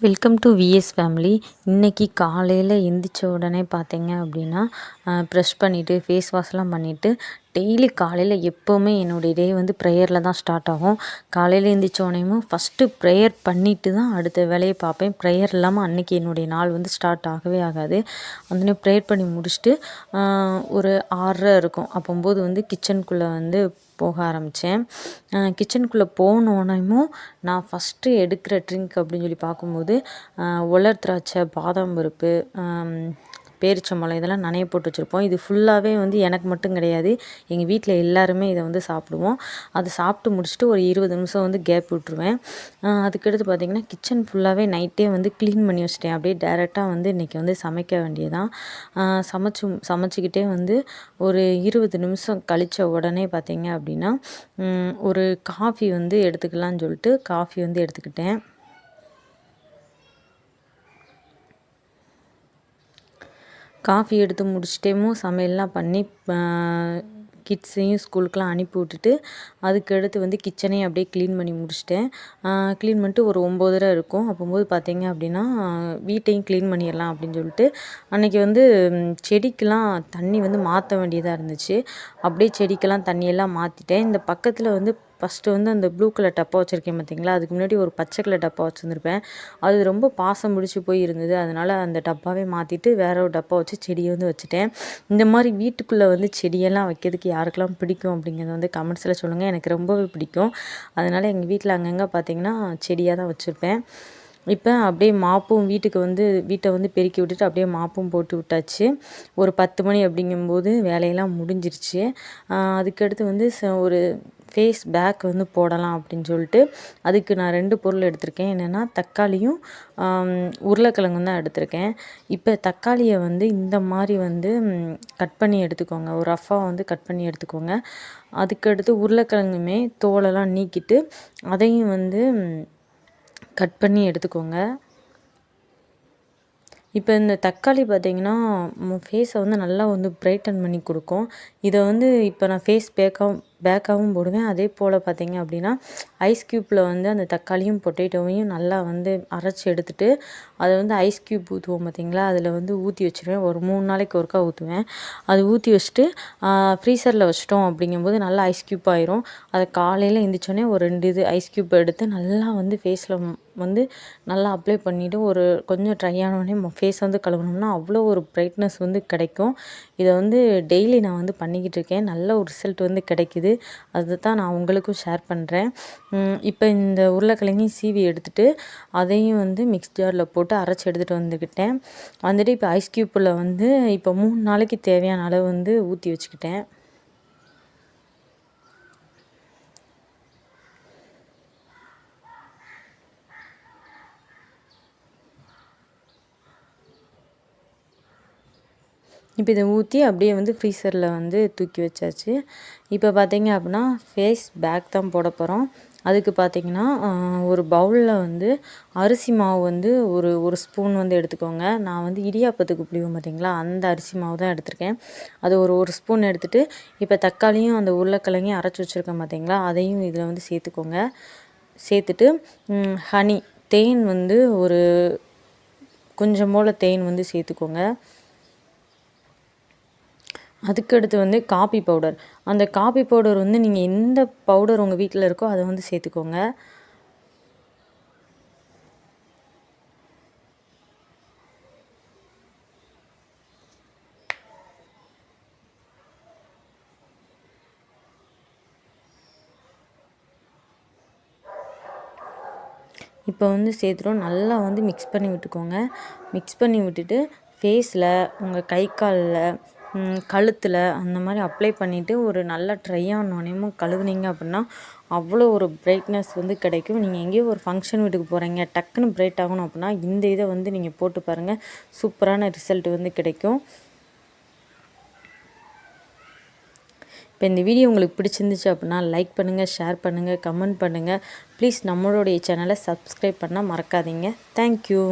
Welcome to vs family. இன்றைக்கி காலையில் எந்திரிச்ச உடனே பார்த்தீங்க அப்படின்னா ப்ரெஷ் பண்ணிவிட்டு ஃபேஸ் வாஷ்லாம் பண்ணிவிட்டு டெய்லி காலையில் எப்போவுமே என்னுடைய டே வந்து ப்ரேயரில் தான் ஸ்டார்ட் ஆகும். காலையில் எந்திரிச்சோடனேயும் ஃபஸ்ட்டு ப்ரேயர் பண்ணிவிட்டு தான் அடுத்த வேலையை பார்ப்பேன். ப்ரேயர் இல்லாமல் அன்றைக்கி என்னுடைய நாள் வந்து ஸ்டார்ட் ஆகவே ஆகாது. அந்த ப்ரேயர் பண்ணி முடிச்சுட்டு ஒரு 6:30 இருக்கும். அப்போம்போது வந்து கிச்சனுக்குள்ளே வந்து போக ஆரம்பித்தேன். கிச்சனுக்குள்ளே போனோடனேயும் நான் ஃபஸ்ட்டு எடுக்கிற ட்ரிங்க் அப்படின்னு சொல்லி பார்க்கும்போது உலர் திராட்சை, பாதாம் பருப்பு, பேரிச்சம்பழம் இதெல்லாம் நனைய போட்டு வச்சுருப்போம். இது ஃபுல்லாகவே வந்து எனக்கு மட்டும் கிடையாது, எங்கள் வீட்டில் எல்லாருமே இதை வந்து சாப்பிடுவோம். அதை சாப்பிட்டு முடிச்சுட்டு ஒரு 20 நிமிஷம் வந்து கேப் விட்டுருவேன். அதுக்கடுத்து பார்த்திங்கன்னா கிச்சன் ஃபுல்லாகவே நைட்டே வந்து க்ளீன் பண்ணி வச்சிட்டேன். அப்படியே டேரெக்டாக வந்து இன்றைக்கி வந்து சமைக்க வேண்டியதான். சமைச்சிக்கிட்டே வந்து ஒரு 20 நிமிஷம் கழித்த உடனே பார்த்திங்க அப்படின்னா ஒரு காஃபி வந்து எடுத்துக்கலான்னு சொல்லிட்டு காஃபி வந்து எடுத்துக்கிட்டேன். காஃபி எடுத்து முடிச்சுட்டேமும் சமையல்லாம் பண்ணி கிட்ஸையும் ஸ்கூலுக்கெலாம் அனுப்பி விட்டுட்டு அதுக்கடுத்து வந்து கிச்சனையும் அப்படியே க்ளீன் பண்ணி முடிச்சிட்டேன். க்ளீன் பண்ணிட்டு ஒரு 9:30 இருக்கும். அப்போம்போது பார்த்தீங்க அப்படின்னா வீட்டையும் க்ளீன் பண்ணிடலாம் அப்படின்னு சொல்லிட்டு அன்றைக்கி வந்து செடிக்கெலாம் தண்ணி வந்து மாற்ற வேண்டியதாக இருந்துச்சு. அப்படியே செடிக்கெல்லாம் தண்ணியெல்லாம் மாற்றிட்டேன். இந்த பக்கத்தில் வந்து ஃபஸ்ட்டு வந்து அந்த ப்ளூ கலர் டப்பா வச்சுருக்கேன் பார்த்தீங்களா, அதுக்கு முன்னாடி ஒரு பச்சை கலர் டப்பா வச்சுருந்துருப்பேன். அது ரொம்ப பாசம் பிடிச்சி போய் இருந்தது. அதனால் அந்த டப்பாவே மாற்றிட்டு வேற ஒரு டப்பா வச்சு செடியை வந்து வச்சுட்டேன். இந்த மாதிரி வீட்டுக்குள்ளே வந்து செடியெல்லாம் வைக்கிறதுக்கு யாருக்கெல்லாம் பிடிக்கும் அப்படிங்கிறத வந்து கமெண்ட்ஸில் சொல்லுங்கள். எனக்கு ரொம்பவே பிடிக்கும். அதனால் எங்கள் வீட்டில் அங்கங்கே பார்த்திங்கன்னா செடியாக தான் வச்சுருப்பேன். இப்போ அப்படியே மாப்பும் வீட்டை வந்து பெருக்கி விட்டுட்டு அப்படியே மாப்பும் போட்டு விட்டாச்சு. ஒரு 10 மணி அப்படிங்கும்போது வேலையெல்லாம் முடிஞ்சிருச்சு. அதுக்கடுத்து வந்து ஒரு ஃபேஸ் பேக் வந்து போடலாம் அப்படின்னு சொல்லிட்டு அதுக்கு நான் 2 பொருள் எடுத்திருக்கேன். என்னென்னா தக்காளியும் உருளைக்கிழங்கும் தான் எடுத்திருக்கேன். இப்போ தக்காளியை வந்து இந்த மாதிரி வந்து கட் பண்ணி எடுத்துக்கோங்க. ஒரு ரஃப்பாக வந்து கட் பண்ணி எடுத்துக்கோங்க. அதுக்கடுத்து உருளைக்கிழங்குமே தோலெல்லாம் நீக்கிட்டு அதையும் வந்து கட் பண்ணி எடுத்துக்கோங்க. இப்போ இந்த தக்காளி பார்த்திங்கன்னா ஃபேஸை வந்து நல்லா வந்து பிரைட்டன் பண்ணி கொடுக்கும். இதை வந்து இப்போ நான் ஃபேஸ் பேக்காகவும் போடுவேன். அதே போல் பார்த்திங்க அப்படின்னா ஐஸ் க்யூப்பில் வந்து அந்த தக்காளியும் பொட்டேட்டோவையும் நல்லா வந்து அரைச்சி எடுத்துகிட்டு அதை வந்து ஐஸ் க்யூப் ஊற்றுவோம் பார்த்திங்களா, அதில் வந்து ஊற்றி வச்சுருவேன். ஒரு 3 நாளைக்கு ஒருக்கா ஊற்றுவேன். அது ஊற்றி வச்சுட்டு ஃப்ரீசரில் வச்சிட்டோம் அப்படிங்கும்போது நல்லா ஐஸ் க்யூப் ஆயிரும். அதை காலையில் எழுந்திரிச்சோடனே ஒரு 2 ஐஸ் க்யூப் எடுத்து நல்லா வந்து ஃபேஸில் வந்து நல்லா அப்ளை பண்ணிவிட்டு ஒரு கொஞ்சம் ட்ரை ஆனோடனே ஃபேஸ் வந்து கழுவுனோம்னா அவ்வளோ ஒரு பிரைட்னஸ் வந்து கிடைக்கும். இதை வந்து டெய்லி நான் வந்து பண்ணிக்கிட்டு இருக்கேன். நல்ல ஒரு ரிசல்ட் வந்து கிடைக்குது. அது தான் நான் உங்களுக்கும் ஷேர் பண்ணுறேன். இப்போ இந்த உருளைக்கிழங்கையும் சீவி எடுத்துகிட்டு அதையும் வந்து மிக்ஸ் ஜாரில் போட்டு அரைச்சி எடுத்துகிட்டு வந்துட்டு இப்போ ஐஸ் க்யூப்பில் வந்து இப்போ 3 நாளைக்கு தேவையான அளவு வந்து ஊற்றி வச்சுக்கிட்டேன். இப்போ இதை ஊற்றி அப்படியே வந்து ஃப்ரீசரில் வந்து தூக்கி வச்சாச்சு. இப்போ பார்த்திங்க அப்படின்னா ஃபேஸ் பேக் தான் போட போகிறோம். அதுக்கு பார்த்திங்கன்னா ஒரு பவுலில் வந்து அரிசி மாவு வந்து ஒரு ஸ்பூன் வந்து எடுத்துக்கோங்க. நான் வந்து இடியாப்பத்துக்கு புளிவோம் பார்த்திங்களா, அந்த அரிசி மாவு தான் எடுத்திருக்கேன். அது ஒரு ஸ்பூன் எடுத்துகிட்டு இப்போ தக்காளியும் அந்த உருளைக்கிழங்கையும் அரைச்சி வச்சுருக்கேன் பார்த்திங்களா, அதையும் இதில் வந்து சேர்த்துக்கோங்க. சேர்த்துட்டு ஹனி தேன் வந்து ஒரு கொஞ்சம் போல் தேன் வந்து சேர்த்துக்கோங்க. அதுக்கடுத்து வந்து காபி பவுடர். அந்த காபி பவுடர் வந்து நீங்கள் எந்த பவுடர் உங்கள் வீட்டில் இருக்கோ அதை வந்து சேர்த்துக்கோங்க. இப்போ வந்து சேர்த்துட்டோம். நல்லா வந்து மிக்ஸ் பண்ணி விட்டுக்கோங்க. மிக்ஸ் பண்ணி விட்டுட்டு ஃபேஸில், உங்கள் கை காலில், கழுத்தில் அந்த மாதிரி அப்ளை பண்ணிவிட்டு ஒரு நல்லா ட்ரை ஆனோடனேயும் கழுவுனீங்க அப்படின்னா அவ்வளோ ஒரு பிரைட்னஸ் வந்து கிடைக்கும். நீங்கள் எங்கேயோ ஒரு ஃபங்க்ஷன் வீட்டுக்கு போகிறீங்க, டக்குன்னு பிரைட் ஆகணும் அப்படின்னா இந்த இதை வந்து நீங்கள் போட்டு பாருங்கள். சூப்பரான ரிசல்ட் வந்து கிடைக்கும். இப்போ இந்த வீடியோ உங்களுக்கு பிடிச்சிருந்துச்சு அப்படின்னா லைக் பண்ணுங்கள், ஷேர் பண்ணுங்கள், கமெண்ட் பண்ணுங்கள். ப்ளீஸ் நம்மளுடைய சேனலை சப்ஸ்கிரைப் பண்ண மறக்காதீங்க. தேங்க்யூ.